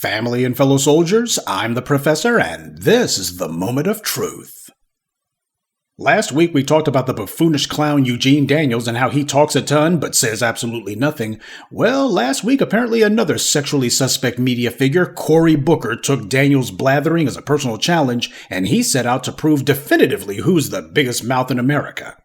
Family and fellow soldiers, I'm the Professor, and this is the Moment of Truth. Last week we talked about the buffoonish clown Eugene Daniels and how he talks a ton but says absolutely nothing. Well, last week apparently another sexually suspect media figure, Cory Booker, took Daniels' blathering as a personal challenge, and he set out to prove definitively who's the biggest mouth in America.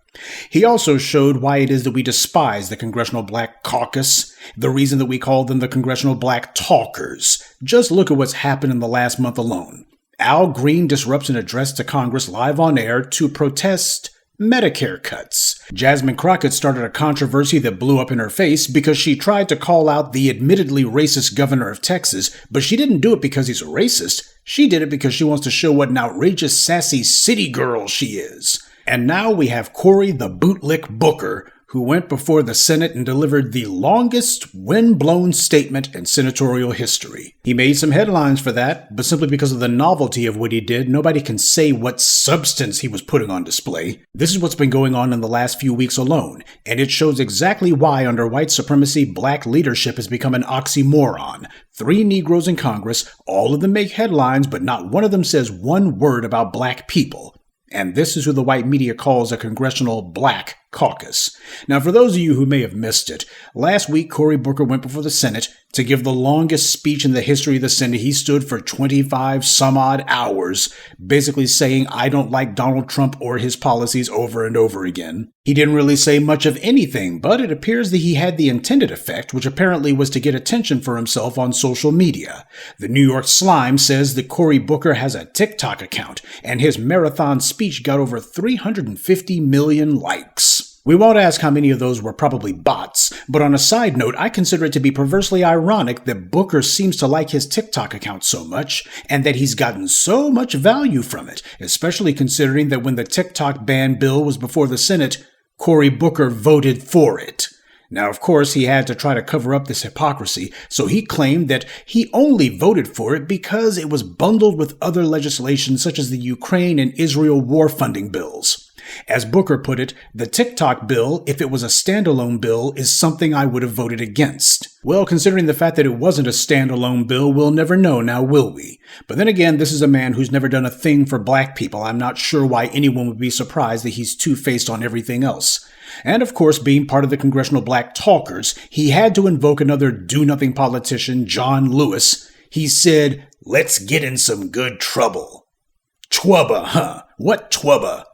He also showed why it is that we despise the Congressional Black Caucus, the reason that we call them the Congressional Black Talkers. Just look at what's happened in the last month alone. Al Green disrupts an address to Congress live on air to protest Medicare cuts. Jasmine Crockett started a controversy that blew up in her face because she tried to call out the admittedly racist governor of Texas, but she didn't do it because he's a racist. She did it because she wants to show what an outrageous, sassy city girl she is. And now we have Cory the Bootlick Booker, who went before the Senate and delivered the longest wind-blown statement in senatorial history. He made some headlines for that, but simply because of the novelty of what he did, nobody can say what substance he was putting on display. This is what's been going on in the last few weeks alone, and it shows exactly why under white supremacy, black leadership has become an oxymoron. 3 Negroes in Congress, all of them make headlines, but not one of them says one word about black people. And this is who the white media calls a Congressional Black Caucus. Now, for those of you who may have missed it, last week Cory Booker went before the Senate to give the longest speech in the history of the Senate. He stood for 25 some odd hours, basically saying, I don't like Donald Trump or his policies over and over again. He didn't really say much of anything, but it appears that he had the intended effect, which apparently was to get attention for himself on social media. The New York Slime says that Cory Booker has a TikTok account, and his marathon speech got over 350 million likes. We won't ask how many of those were probably bots, but on a side note, I consider it to be perversely ironic that Booker seems to like his TikTok account so much, and that he's gotten so much value from it, especially considering that when the TikTok ban bill was before the Senate, Cory Booker voted for it. Now, of course, he had to try to cover up this hypocrisy, so he claimed that he only voted for it because it was bundled with other legislation such as the Ukraine and Israel war funding bills. As Booker put it, the TikTok bill, if it was a standalone bill, is something I would have voted against. Well, considering the fact that it wasn't a standalone bill, we'll never know now, will we? But then again, this is a man who's never done a thing for black people. I'm not sure why anyone would be surprised that he's two-faced on everything else. And of course, being part of the Congressional Black Talkers, he had to invoke another do-nothing politician, John Lewis. He said, let's get in some good trouble. Twubba, huh? What twubba?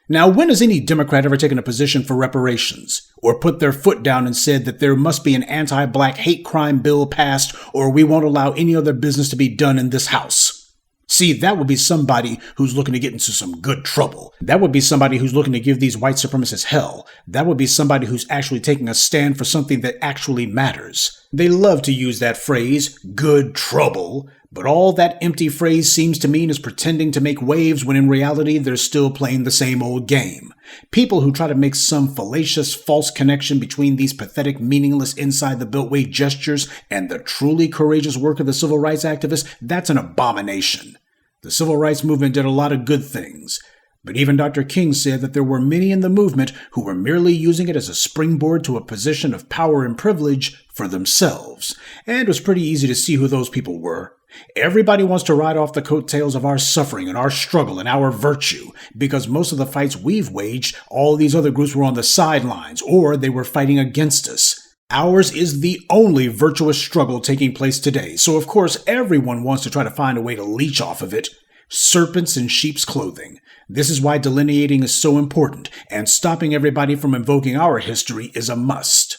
Now, when has any Democrat ever taken a position for reparations, or put their foot down and said that there must be an anti-black hate crime bill passed, or we won't allow any other business to be done in this house? See, that would be somebody who's looking to get into some good trouble. That would be somebody who's looking to give these white supremacists hell. That would be somebody who's actually taking a stand for something that actually matters. They love to use that phrase, good trouble, but all that empty phrase seems to mean is pretending to make waves when in reality they're still playing the same old game. People who try to make some fallacious false connection between these pathetic, meaningless inside the beltway gestures and the truly courageous work of the civil rights activists, that's an abomination. The civil rights movement did a lot of good things, but even Dr. King said that there were many in the movement who were merely using it as a springboard to a position of power and privilege for themselves, and it was pretty easy to see who those people were. Everybody wants to ride off the coattails of our suffering and our struggle and our virtue, because most of the fights we've waged, all these other groups were on the sidelines, or they were fighting against us. Ours is the only virtuous struggle taking place today, so of course everyone wants to try to find a way to leech off of it. Serpents in sheep's clothing. This is why delineating is so important, and stopping everybody from invoking our history is a must.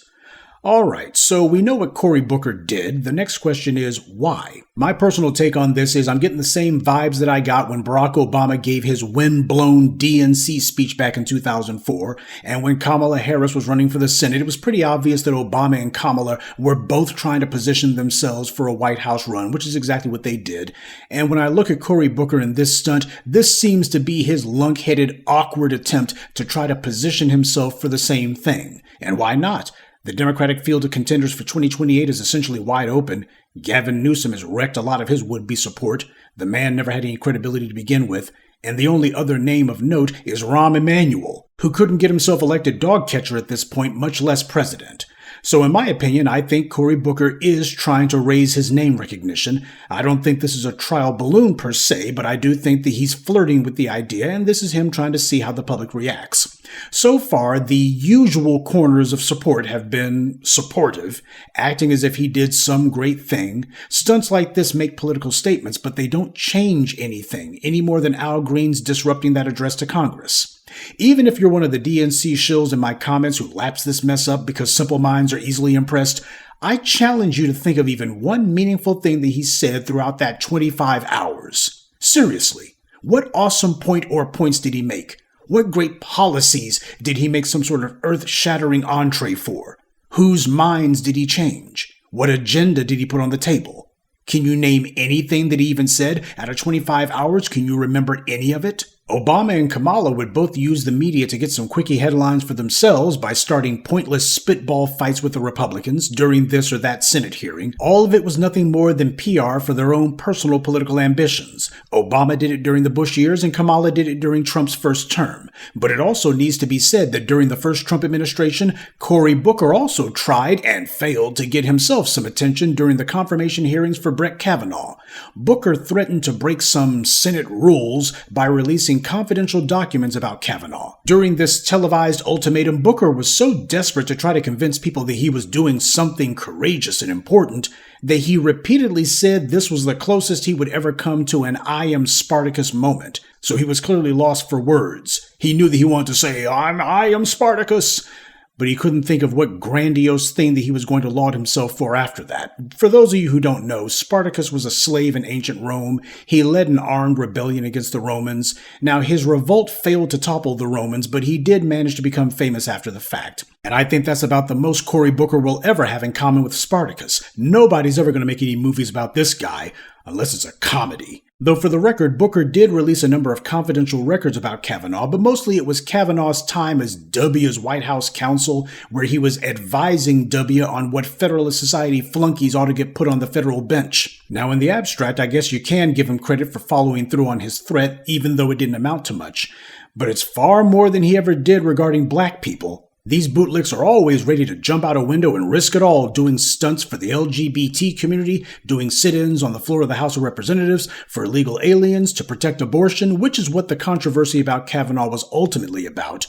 Alright, so we know what Cory Booker did. The next question is, why? My personal take on this is I'm getting the same vibes that I got when Barack Obama gave his wind-blown DNC speech back in 2004, and when Kamala Harris was running for the Senate, it was pretty obvious that Obama and Kamala were both trying to position themselves for a White House run, which is exactly what they did. And when I look at Cory Booker in this stunt, this seems to be his lunk-headed, awkward attempt to try to position himself for the same thing. And why not? The Democratic field of contenders for 2028 is essentially wide open. Gavin Newsom has wrecked a lot of his would-be support. The man never had any credibility to begin with. And the only other name of note is Rahm Emanuel, who couldn't get himself elected dog catcher at this point, much less president. So in my opinion, I think Cory Booker is trying to raise his name recognition. I don't think this is a trial balloon per se, but I do think that he's flirting with the idea, and this is him trying to see how the public reacts. So far, the usual corners of support have been supportive, acting as if he did some great thing. Stunts like this make political statements, but they don't change anything, any more than Al Green's disrupting that address to Congress. Even if you're one of the DNC shills in my comments who laps this mess up because simple minds are easily impressed, I challenge you to think of even one meaningful thing that he said throughout that 25 hours. Seriously, what awesome point or points did he make? What great policies did he make some sort of earth-shattering entree for? Whose minds did he change? What agenda did he put on the table? Can you name anything that he even said? Out of 25 hours, can you remember any of it? Obama and Kamala would both use the media to get some quickie headlines for themselves by starting pointless spitball fights with the Republicans during this or that Senate hearing. All of it was nothing more than PR for their own personal political ambitions. Obama did it during the Bush years and Kamala did it during Trump's first term. But it also needs to be said that during the first Trump administration, Cory Booker also tried and failed to get himself some attention during the confirmation hearings for Brett Kavanaugh. Booker threatened to break some Senate rules by releasing confidential documents about Kavanaugh. During this televised ultimatum, Booker was so desperate to try to convince people that he was doing something courageous and important that he repeatedly said this was the closest he would ever come to an I am Spartacus moment. So he was clearly lost for words. He knew that he wanted to say, I am Spartacus, but he couldn't think of what grandiose thing that he was going to laud himself for after that. For those of you who don't know, Spartacus was a slave in ancient Rome. He led an armed rebellion against the Romans. Now, his revolt failed to topple the Romans, but he did manage to become famous after the fact. And I think that's about the most Cory Booker will ever have in common with Spartacus. Nobody's ever going to make any movies about this guy, unless it's a comedy. Though for the record, Booker did release a number of confidential records about Kavanaugh, but mostly it was Kavanaugh's time as W's White House counsel, where he was advising W on what Federalist Society flunkies ought to get put on the federal bench. Now, in the abstract, I guess you can give him credit for following through on his threat, even though it didn't amount to much. But it's far more than he ever did regarding black people. These bootlicks are always ready to jump out a window and risk it all, doing stunts for the LGBT community, doing sit-ins on the floor of the House of Representatives for illegal aliens to protect abortion, which is what the controversy about Kavanaugh was ultimately about.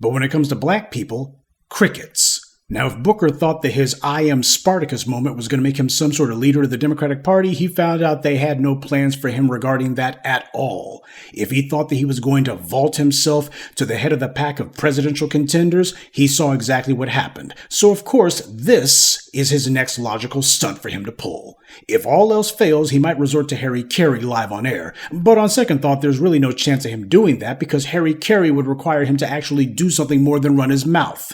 But when it comes to black people, crickets. Now, if Booker thought that his I am Spartacus moment was going to make him some sort of leader of the Democratic Party, he found out they had no plans for him regarding that at all. If he thought that he was going to vault himself to the head of the pack of presidential contenders, he saw exactly what happened. So, of course, this is his next logical stunt for him to pull. If all else fails, he might resort to Harry Carey live on air. But on second thought, there's really no chance of him doing that because Harry Carey would require him to actually do something more than run his mouth.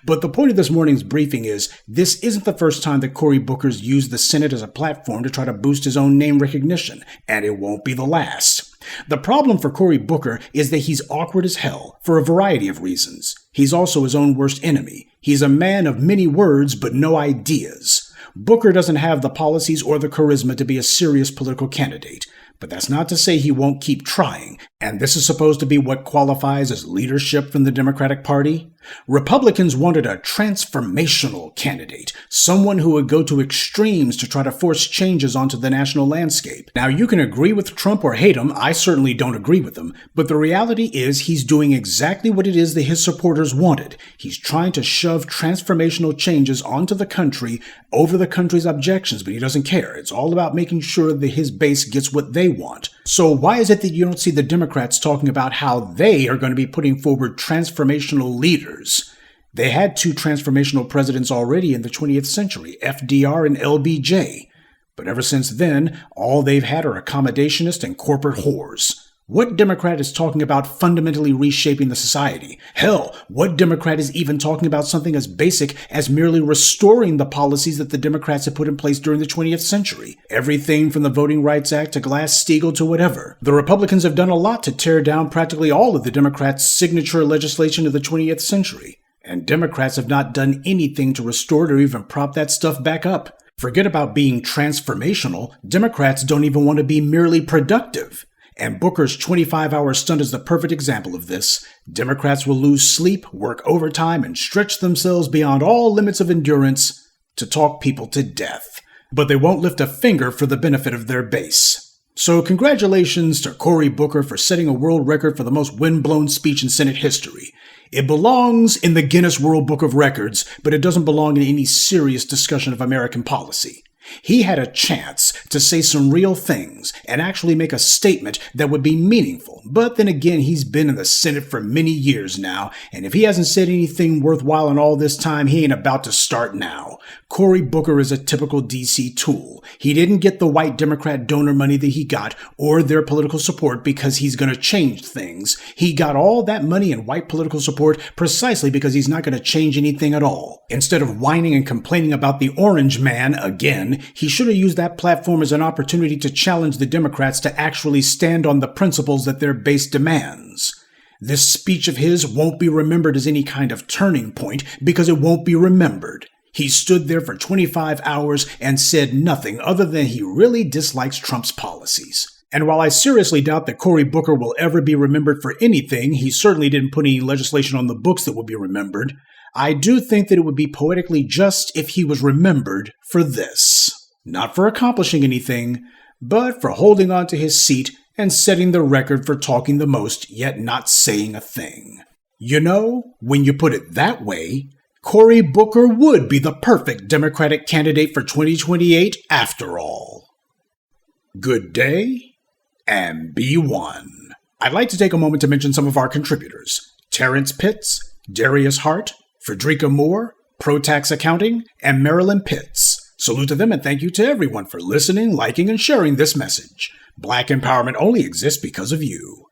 But the point of this morning's briefing is, this isn't the first time that Cory Booker's used the Senate as a platform to try to boost his own name recognition, and it won't be the last. The problem for Cory Booker is that he's awkward as hell, for a variety of reasons. He's also his own worst enemy. He's a man of many words, but no ideas. Booker doesn't have the policies or the charisma to be a serious political candidate. But that's not to say he won't keep trying, and this is supposed to be what qualifies as leadership from the Democratic Party. Republicans wanted a transformational candidate, someone who would go to extremes to try to force changes onto the national landscape. Now, you can agree with Trump or hate him. I certainly don't agree with him, but the reality is he's doing exactly what it is that his supporters wanted. He's trying to shove transformational changes onto the country over the country's objections, but he doesn't care. It's all about making sure that his base gets what they want. So why is it that you don't see the Democrats talking about how they are going to be putting forward transformational leaders? They had two transformational presidents already in the 20th century, FDR and LBJ. But ever since then, all they've had are accommodationist and corporate whores. What Democrat is talking about fundamentally reshaping the society? Hell, what Democrat is even talking about something as basic as merely restoring the policies that the Democrats have put in place during the 20th century? Everything from the Voting Rights Act to Glass-Steagall to whatever. The Republicans have done a lot to tear down practically all of the Democrats' signature legislation of the 20th century. And Democrats have not done anything to restore it or even prop that stuff back up. Forget about being transformational. Democrats don't even want to be merely productive. And Booker's 25-hour stunt is the perfect example of this. Democrats will lose sleep, work overtime, and stretch themselves beyond all limits of endurance to talk people to death. But they won't lift a finger for the benefit of their base. So congratulations to Cory Booker for setting a world record for the most windblown speech in Senate history. It belongs in the Guinness World Book of Records, but it doesn't belong in any serious discussion of American policy. He had a chance to say some real things and actually make a statement that would be meaningful. But then again, he's been in the Senate for many years now, and if he hasn't said anything worthwhile in all this time, he ain't about to start now. Cory Booker is a typical DC tool. He didn't get the white Democrat donor money that he got or their political support because he's going to change things. He got all that money and white political support precisely because he's not going to change anything at all. Instead of whining and complaining about the orange man again, he should have used that platform as an opportunity to challenge the Democrats to actually stand on the principles that their base demands. This speech of his won't be remembered as any kind of turning point because it won't be remembered. He stood there for 25 hours and said nothing other than he really dislikes Trump's policies. And while I seriously doubt that Cory Booker will ever be remembered for anything, he certainly didn't put any legislation on the books that would be remembered, I do think that it would be poetically just if he was remembered for this. Not for accomplishing anything, but for holding on to his seat and setting the record for talking the most, yet not saying a thing. You know, when you put it that way, Cory Booker would be the perfect Democratic candidate for 2028 after all. Good day, and be one. I'd like to take a moment to mention some of our contributors: Terrence Pitts, Darius Hart, Frederica Moore, ProTax Accounting, and Marilyn Pitts. Salute to them and thank you to everyone for listening, liking, and sharing this message. Black empowerment only exists because of you.